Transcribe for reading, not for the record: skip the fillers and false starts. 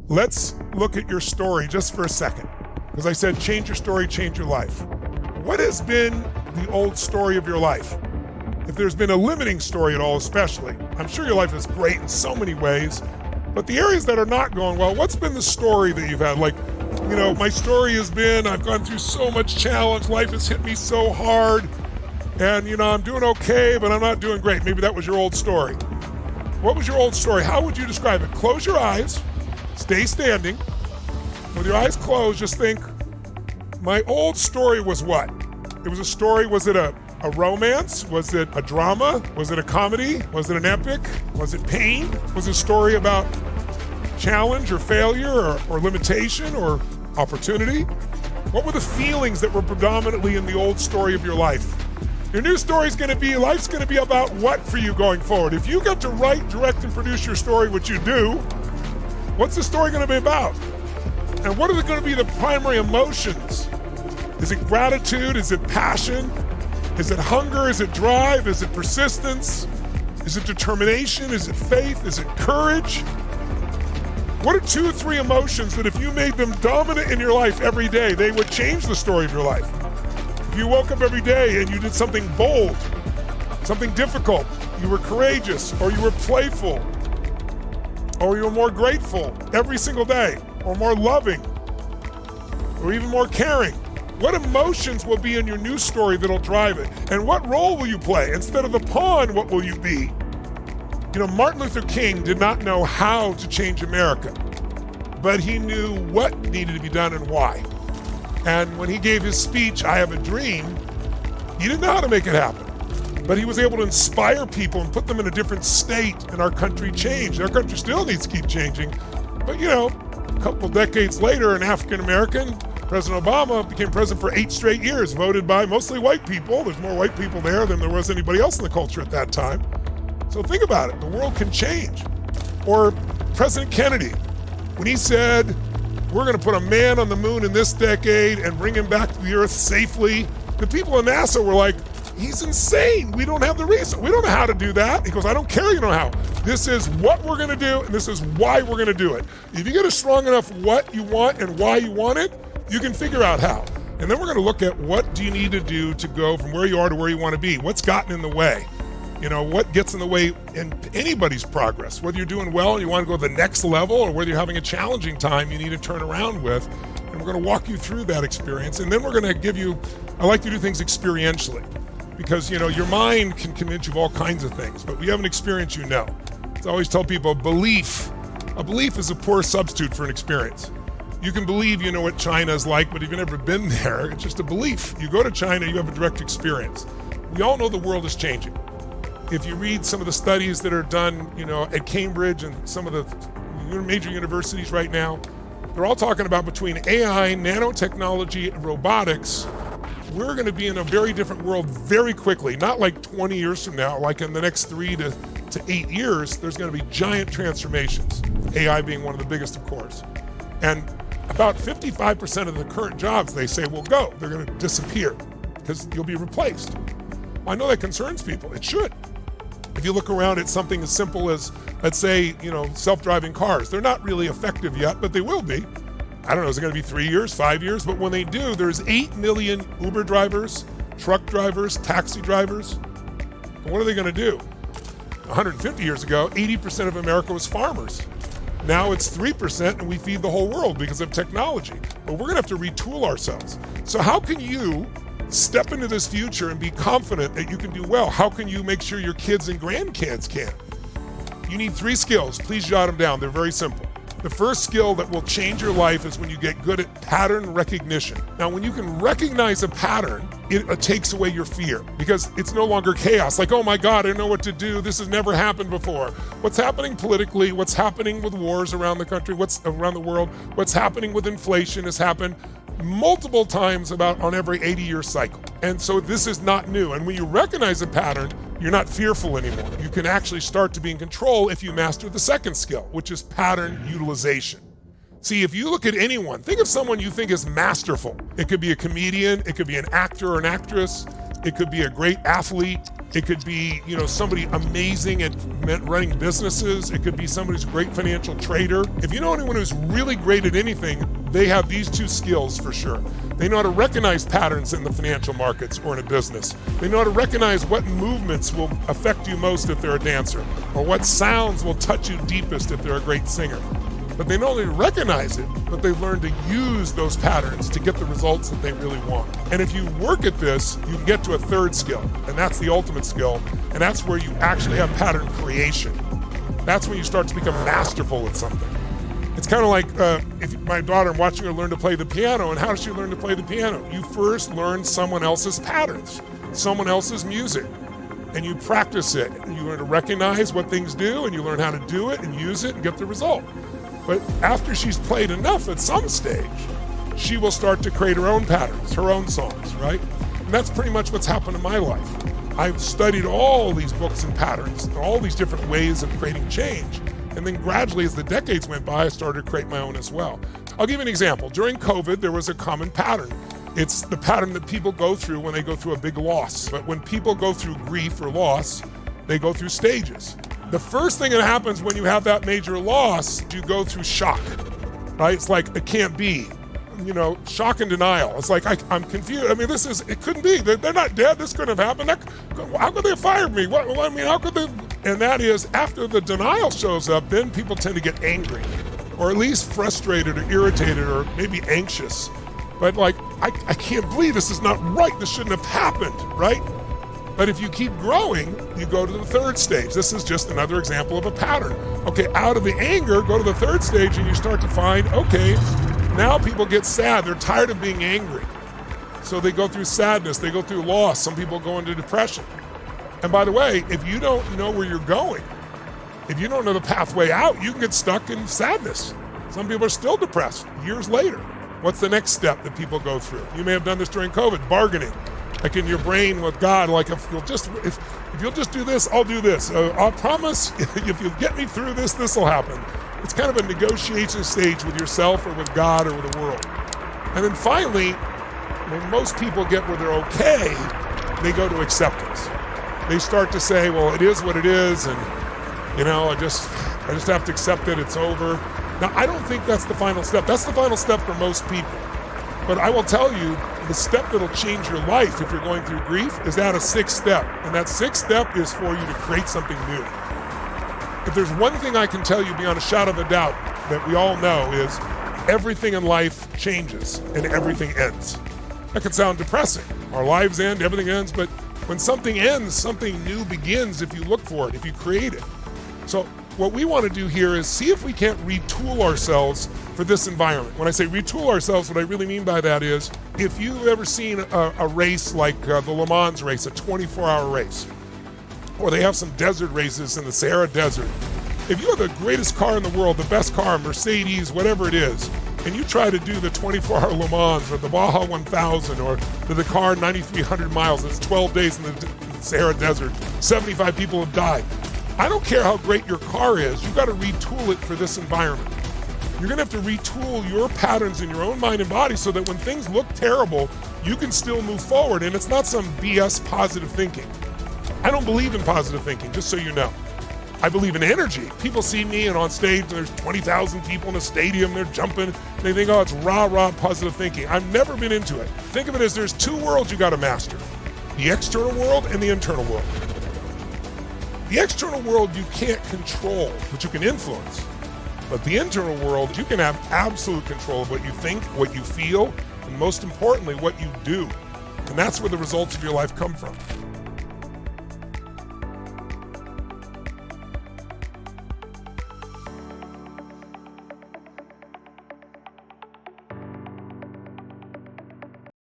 Let's look at your story just for a second. Because I said, change your story, change your life. What has been the old story of your life? If there's been a limiting story at all, especially, I'm sure your life is great in so many ways, but the areas that are not going well, what's been the story that you've had? Like, my story has been, I've gone through so much challenge, life has hit me so hard, and I'm doing okay, but I'm not doing great. Maybe that was your old story. What was your old story? How would you describe it? Close your eyes, stay standing. With your eyes closed, just think, my old story was what? It was a story, was it a romance? Was it a drama? Was it a comedy? Was it an epic? Was it pain? Was it a story about challenge or failure or limitation or opportunity? What were the feelings that were predominantly in the old story of your life? Your new story is going to be, life's going to be about what for you going forward? If you get to write, direct, and produce your story, which you do, what's the story going to be about? And what are going to be the primary emotions? Is it gratitude? Is it passion? Is it hunger? Is it drive? Is it persistence? Is it determination? Is it faith? Is it courage? What are 2 or 3 emotions that if you made them dominant in your life every day, they would change the story of your life? If you woke up every day and you did something bold, something difficult, you were courageous, or you were playful, or you were more grateful every single day, or more loving, or even more caring. What emotions will be in your new story that'll drive it? And what role will you play? Instead of the pawn, what will you be? Martin Luther King did not know how to change America, but he knew what needed to be done and why. And when he gave his speech, I Have a Dream, he didn't know how to make it happen. But he was able to inspire people and put them in a different state, and our country changed. Our country still needs to keep changing. But a couple decades later, an African-American, President Obama, became president for 8 straight years, voted by mostly white people. There's more white people there than there was anybody else in the culture at that time. So think about it, the world can change. Or President Kennedy, when he said, we're gonna put a man on the moon in this decade and bring him back to the earth safely, the people in NASA were like, he's insane. We don't have the reason. We don't know how to do that. He goes, I don't care you know how. This is what we're gonna do, and this is why we're gonna do it. If you get a strong enough what you want and why you want it, you can figure out how. And then we're gonna look at what do you need to do to go from where you are to where you wanna be. What's gotten in the way? What gets in the way in anybody's progress? Whether you're doing well and you wanna go to the next level, or whether you're having a challenging time you need to turn around with. And we're gonna walk you through that experience. And then we're gonna give you, I like to do things experientially. Because your mind can convince you of all kinds of things, but when you have an experience, I always tell people, a belief is a poor substitute for an experience. You can believe you know what China is like, but if you've never been there, it's just a belief. You go to China, you have a direct experience. We all know the world is changing. If you read some of the studies that are done, at Cambridge and some of the major universities right now, they're all talking about between AI, nanotechnology, and robotics, we're going to be in a very different world very quickly. Not like 20 years from now, like in the next 3 to 8 years, there's going to be giant transformations. AI being one of the biggest, of course. And about 55% of the current jobs, they say, will go. They're going to disappear because you'll be replaced. Well, I know that concerns people. It should. If you look around at something as simple as, let's say, self-driving cars, they're not really effective yet, but they will be. I don't know, is it going to be 3 years, 5 years? But when they do, there's 8 million Uber drivers, truck drivers, taxi drivers. And what are they going to do? 150 years ago, 80% of America was farmers. Now it's 3% and we feed the whole world because of technology. But we're going to have to retool ourselves. So how can you step into this future and be confident that you can do well? How can you make sure your kids and grandkids can? You need 3 skills. Please jot them down. They're very simple. The first skill that will change your life is when you get good at pattern recognition. Now, when you can recognize a pattern, it takes away your fear because it's no longer chaos. Like, oh my God, I don't know what to do. This has never happened before. What's happening politically, what's happening with wars around the country, what's around the world, what's happening with inflation has happened multiple times about on every 80-year cycle. And so this is not new. And when you recognize a pattern, you're not fearful anymore. You can actually start to be in control if you master the second skill, which is pattern utilization. See, if you look at anyone, think of someone you think is masterful. It could be a comedian, it could be an actor or an actress, it could be a great athlete, It could be, somebody amazing at running businesses. It could be somebody who's a great financial trader. If you know anyone who's really great at anything, they have these two skills for sure. They know how to recognize patterns in the financial markets or in a business. They know how to recognize what movements will affect you most if they're a dancer, or what sounds will touch you deepest if they're a great singer. But they not only recognize it, but they learn to use those patterns to get the results that they really want. And if you work at this, you can get to a third skill, and that's the ultimate skill, and that's where you actually have pattern creation. That's when you start to become masterful at something. It's kind of like if my daughter, I'm watching her learn to play the piano, and how does she learn to play the piano? You first learn someone else's patterns, someone else's music, and you practice it. And you learn to recognize what things do, and you learn how to do it and use it and get the result. But after she's played enough at some stage, she will start to create her own patterns, her own songs, right? And that's pretty much what's happened in my life. I've studied all these books and patterns, all these different ways of creating change. And then gradually, as the decades went by, I started to create my own as well. I'll give you an example. During COVID, there was a common pattern. It's the pattern that people go through when they go through a big loss. But when people go through grief or loss, they go through stages. The first thing that happens when you have that major loss, you go through shock, right? It's like, it can't be, shock and denial. It's like, I'm confused. I mean, it couldn't be. They're not dead. This couldn't have happened. How could they have fired me? How could they? And that is, after the denial shows up, then people tend to get angry, or at least frustrated or irritated or maybe anxious. But I can't believe this is not right. This shouldn't have happened, right? But if you keep growing, you go to the third stage. This is just another example of a pattern. Okay, out of the anger, go to the third stage and you start to find, okay, now people get sad. They're tired of being angry. So they go through sadness, they go through loss. Some people go into depression. And by the way, if you don't know where you're going, if you don't know the pathway out, you can get stuck in sadness. Some people are still depressed years later. What's the next step that people go through? You may have done this during COVID, bargaining. Like in your brain with God, like if you'll just do this, I'll do this. I'll promise if you'll get me through this, this will happen. It's kind of a negotiation stage with yourself or with God or with the world. And then finally, when most people get where they're okay, they go to acceptance. They start to say, well, it is what it is, and I just have to accept it, it's over. Now, I don't think that's the final step. That's the final step for most people. But I will tell you, the step that'll change your life if you're going through grief is at a sixth step. And that sixth step is for you to create something new. If there's one thing I can tell you beyond a shadow of a doubt that we all know is everything in life changes and everything ends. That can sound depressing. Our lives end, everything ends, but when something ends, something new begins if you look for it, if you create it. So what we want to do here is see if we can't retool ourselves for this environment. When I say retool ourselves, what I really mean by that is, if you've ever seen a race like the Le Mans race, a 24-hour race, or they have some desert races in the Sahara Desert, if you have the greatest car in the world, the best car, Mercedes, whatever it is, and you try to do the 24-hour Le Mans or the Baja 1000 or the Dakar 9,300 miles, it's 12 days in the Sahara Desert, 75 people have died. I don't care how great your car is, you've got to retool it for this environment. You're gonna have to retool your patterns in your own mind and body so that when things look terrible, you can still move forward, and it's not some BS positive thinking. I don't believe in positive thinking, just so you know. I believe in energy. People see me and on stage, there's 20,000 people in a stadium, they're jumping, they think, oh, it's rah-rah positive thinking. I've never been into it. Think of it as there's two worlds you gotta master. The external world and the internal world. The external world you can't control, but you can influence. But the internal world, you can have absolute control of what you think, what you feel, and most importantly, what you do. And that's where the results of your life come from.